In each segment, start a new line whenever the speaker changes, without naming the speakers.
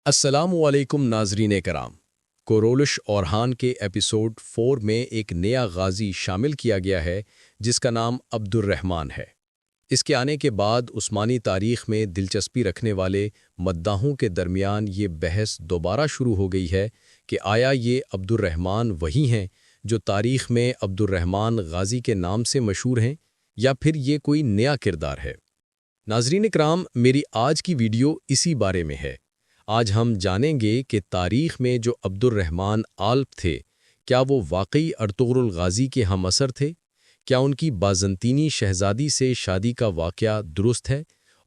السلام علیکم ناظرین کرام۔ کورولش اورہان کے ایپیسوڈ 4 میں ایک نیا غازی شامل کیا گیا ہے جس کا نام عبد الرحمن ہے۔ اس کے آنے کے بعد عثمانی تاریخ میں دلچسپی رکھنے والے مداحوں کے درمیان یہ بحث دوبارہ شروع ہو گئی ہے کہ آیا یہ عبد الرحمن وہی ہیں جو تاریخ میں عبد الرحمن غازی کے نام سے مشہور ہیں یا پھر یہ کوئی نیا کردار ہے۔ ناظرین کرام، میری آج کی ویڈیو اسی بارے میں ہے۔ آج ہم جانیں گے کہ تاریخ میں جو عبد الرحمن آلپ تھے، کیا وہ واقعی ارطغرل غازی کے ہم اثر تھے؟ کیا ان کی بازنطینی شہزادی سے شادی کا واقعہ درست ہے؟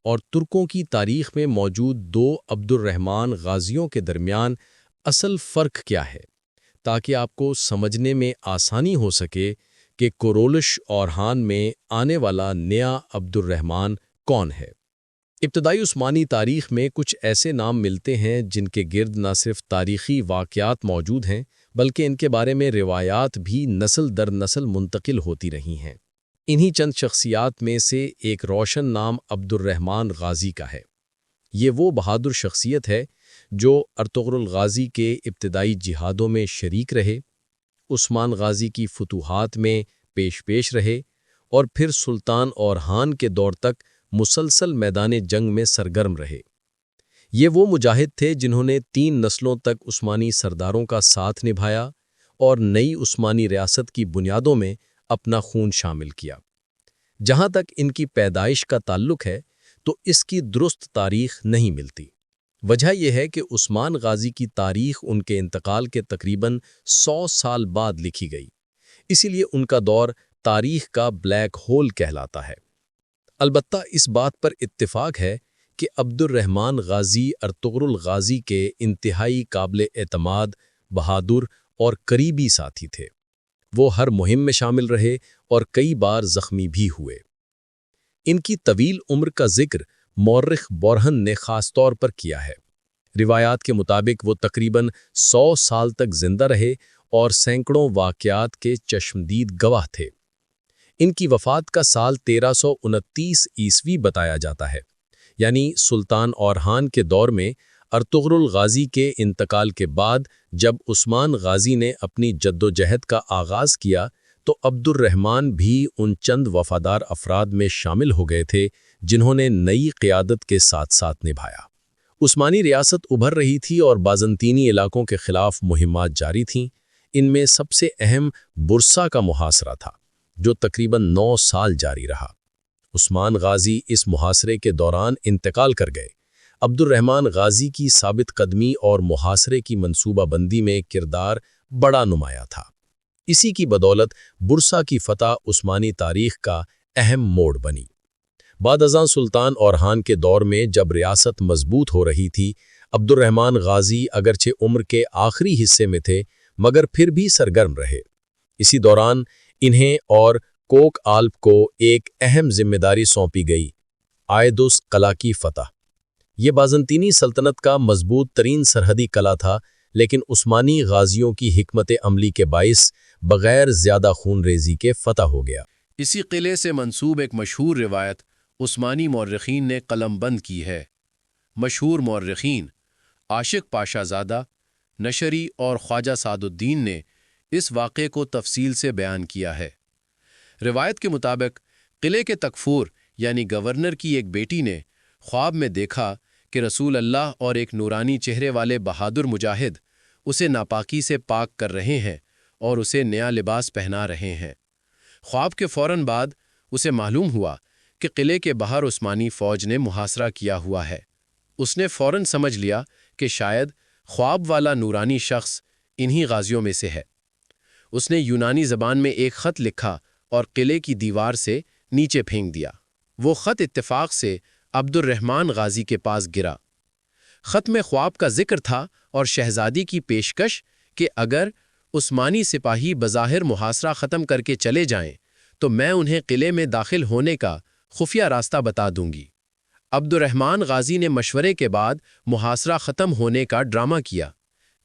اور ترکوں کی تاریخ میں موجود دو عبد الرحمن غازیوں کے درمیان اصل فرق کیا ہے؟ تاکہ آپ کو سمجھنے میں آسانی ہو سکے کہ کورولش اورہان میں آنے والا نیا عبد الرحمن کون ہے۔ ابتدائی عثمانی تاریخ میں کچھ ایسے نام ملتے ہیں جن کے گرد نہ صرف تاریخی واقعات موجود ہیں بلکہ ان کے بارے میں روایات بھی نسل در نسل منتقل ہوتی رہی ہیں۔ انہی چند شخصیات میں سے ایک روشن نام عبد الرحمن غازی کا ہے۔ یہ وہ بہادر شخصیت ہے جو ارطغرل غازی کے ابتدائی جہادوں میں شریک رہے، عثمان غازی کی فتوحات میں پیش رہے اور پھر سلطان اورہان کے دور تک مسلسل میدان جنگ میں سرگرم رہے۔ یہ وہ مجاہد تھے جنہوں نے 3 نسلوں تک عثمانی سرداروں کا ساتھ نبھایا اور نئی عثمانی ریاست کی بنیادوں میں اپنا خون شامل کیا۔ جہاں تک ان کی پیدائش کا تعلق ہے تو اس کی درست تاریخ نہیں ملتی۔ وجہ یہ ہے کہ عثمان غازی کی تاریخ ان کے انتقال کے تقریباً 100 سال بعد لکھی گئی، اسی لیے ان کا دور تاریخ کا بلیک ہول کہلاتا ہے۔ البتہ اس بات پر اتفاق ہے کہ عبد الرحمن غازی ارطغرل غازی کے انتہائی قابل اعتماد، بہادر اور قریبی ساتھی تھے۔ وہ ہر مہم میں شامل رہے اور کئی بار زخمی بھی ہوئے۔ ان کی طویل عمر کا ذکر مورخ برہن نے خاص طور پر کیا ہے۔ روایات کے مطابق وہ تقریباً 100 سال تک زندہ رہے اور سینکڑوں واقعات کے چشمدید گواہ تھے۔ ان کی وفات کا سال 1329 عیسوی بتایا جاتا ہے، یعنی سلطان اورہان کے دور میں ارطغرل غازی کے انتقال کے بعد جب عثمان غازی نے اپنی جدوجہد کا آغاز کیا تو عبد الرحمن بھی ان چند وفادار افراد میں شامل ہو گئے تھے جنہوں نے نئی قیادت کے ساتھ ساتھ نبھایا۔ عثمانی ریاست ابھر رہی تھی اور بازنطینی علاقوں کے خلاف مہمات جاری تھیں۔ ان میں سب سے اہم برسا کا محاصرہ تھا جو تقریباً 9 سال جاری رہا۔ عثمان غازی اس محاصرے کے دوران انتقال کر گئے۔ عبد الرحمن غازی کی ثابت قدمی اور محاصرے کی منصوبہ بندی میں کردار بڑا نمایاں تھا۔ اسی کی بدولت برسا کی فتح عثمانی تاریخ کا اہم موڑ بنی۔ بعد ازاں سلطان اورہان کے دور میں جب ریاست مضبوط ہو رہی تھی، عبد الرحمن غازی اگرچہ عمر کے آخری حصے میں تھے مگر پھر بھی سرگرم رہے۔ اسی دوران انہیں اور کوک آلپ کو ایک اہم ذمہ داری سونپی گئی: آئدوس قلعہ کی فتح۔ یہ بازنطینی سلطنت کا مضبوط ترین سرحدی قلعہ تھا، لیکن عثمانی غازیوں کی حکمت عملی کے باعث بغیر زیادہ خون ریزی کے فتح ہو گیا۔
اسی قلعے سے منسوب ایک مشہور روایت عثمانی مورخین نے قلم بند کی ہے۔ مشہور مورخین عاشق پاشا زادہ، نشری اور خواجہ سعد الدین نے اس واقعے کو تفصیل سے بیان کیا ہے۔ روایت کے مطابق قلعے کے تکفور یعنی گورنر کی ایک بیٹی نے خواب میں دیکھا کہ رسول اللہ اور ایک نورانی چہرے والے بہادر مجاہد اسے ناپاکی سے پاک کر رہے ہیں اور اسے نیا لباس پہنا رہے ہیں۔ خواب کے فوراً بعد اسے معلوم ہوا کہ قلعے کے باہر عثمانی فوج نے محاصرہ کیا ہوا ہے۔ اس نے فوراً سمجھ لیا کہ شاید خواب والا نورانی شخص انہی غازیوں میں سے ہے۔ اس نے یونانی زبان میں ایک خط لکھا اور قلعے کی دیوار سے نیچے پھینک دیا۔ وہ خط اتفاق سے عبد الرحمن غازی کے پاس گرا۔ خط میں خواب کا ذکر تھا اور شہزادی کی پیشکش کہ اگر عثمانی سپاہی بظاہر محاصرہ ختم کر کے چلے جائیں تو میں انہیں قلعے میں داخل ہونے کا خفیہ راستہ بتا دوں گی۔ عبد الرحمن غازی نے مشورے کے بعد محاصرہ ختم ہونے کا ڈرامہ کیا،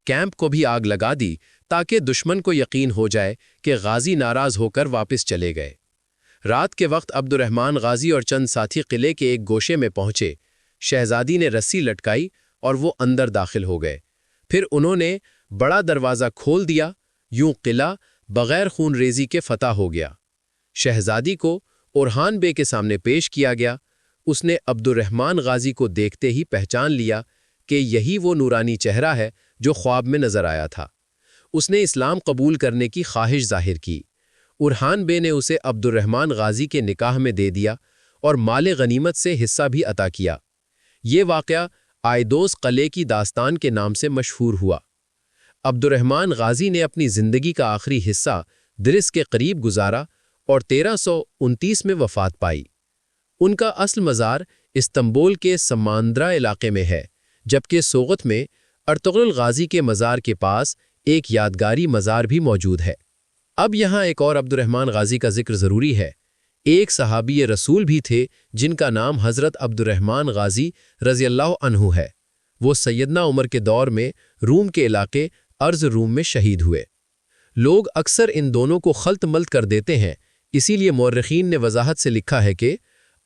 کیمپ کو بھی آگ لگا دی تاکہ دشمن کو یقین ہو جائے کہ غازی ناراض ہو کر واپس چلے گئے۔ رات کے وقت عبد الرحمن غازی اور چند ساتھی قلعے کے ایک گوشے میں پہنچے۔ شہزادی نے رسی لٹکائی اور وہ اندر داخل ہو گئے۔ پھر انہوں نے بڑا دروازہ کھول دیا، یوں قلعہ بغیر خون ریزی کے فتح ہو گیا۔ شہزادی کو اورحان بے کے سامنے پیش کیا گیا۔ اس نے عبد الرحمن غازی کو دیکھتے ہی پہچان لیا کہ یہی وہ نورانی چہرہ ہے جو خواب میں نظر آیا تھا۔ اس نے اسلام قبول کرنے کی خواہش ظاہر کی۔ اورحان بے نے اسے عبد الرحمن غازی کے نکاح میں دے دیا اور مال غنیمت سے حصہ بھی عطا کیا۔ یہ واقعہ آئیدوس قلعے کی داستان کے نام سے مشہور ہوا۔ عبد الرحمن غازی نے اپنی زندگی کا آخری حصہ درس کے قریب گزارا اور 1329 میں وفات پائی۔ ان کا اصل مزار استنبول کے سماندرا علاقے میں ہے، جبکہ سوغت میں ارطغرل غازی کے مزار کے پاس ایک یادگاری مزار بھی موجود ہے۔ اب یہاں ایک اور عبد الرحمن غازی کا ذکر ضروری ہے۔ ایک صحابی رسول بھی تھے جن کا نام حضرت عبد الرحمن غازی رضی اللہ عنہ ہے۔ وہ سیدنا عمر کے دور میں روم کے علاقے ارض روم میں شہید ہوئے۔ لوگ اکثر ان دونوں کو خلط ملط کر دیتے ہیں، اسی لیے مورخین نے وضاحت سے لکھا ہے کہ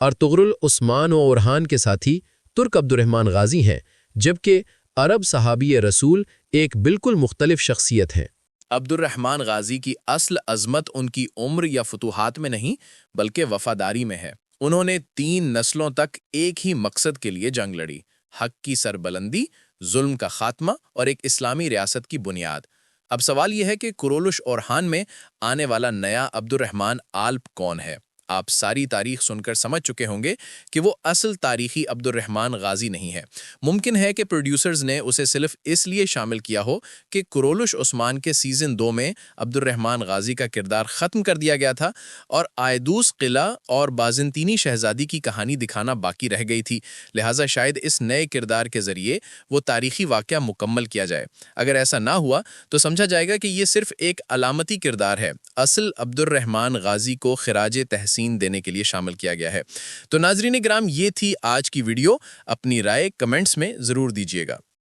ارطغرل عثمان و اورحان کے ساتھی ترک عبد الرحمن غازی ہیں، جبکہ عرب صحابی رسول ایک بالکل مختلف شخصیت ہیں۔
عبد الرحمن غازی کی اصل عظمت ان کی عمر یا فتوحات میں نہیں بلکہ وفاداری میں ہے۔ انہوں نے 3 نسلوں تک ایک ہی مقصد کے لیے جنگ لڑی: حق کی سربلندی، ظلم کا خاتمہ اور ایک اسلامی ریاست کی بنیاد۔ اب سوال یہ ہے کہ کرولش اورحان میں آنے والا نیا عبد الرحمن آلپ کون ہے؟ آپ ساری تاریخ سن کر سمجھ چکے ہوں گے کہ وہ اصل تاریخی عبد الرحمن غازی نہیں ہے۔ ممکن ہے کہ پروڈیوسرز نے اسے صرف اس لیے شامل کیا ہو کہ کرولش عثمان کے سیزن 2 میں عبد الرحمن غازی کا کردار ختم کر دیا گیا تھا اور آئیدوس قلعہ اور بازنطینی شہزادی کی کہانی دکھانا باقی رہ گئی تھی، لہٰذا شاید اس نئے کردار کے ذریعے وہ تاریخی واقعہ مکمل کیا جائے۔ اگر ایسا نہ ہوا تو سمجھا جائے گا کہ یہ صرف ایک علامتی کردار ہے، اصل عبد الرحمن غازی کو خراج تحسین دینے کے لیے شامل کیا گیا ہے۔ تو ناظرین کرام، یہ تھی آج کی ویڈیو۔ اپنی رائے کمنٹس میں ضرور دیجیے گا۔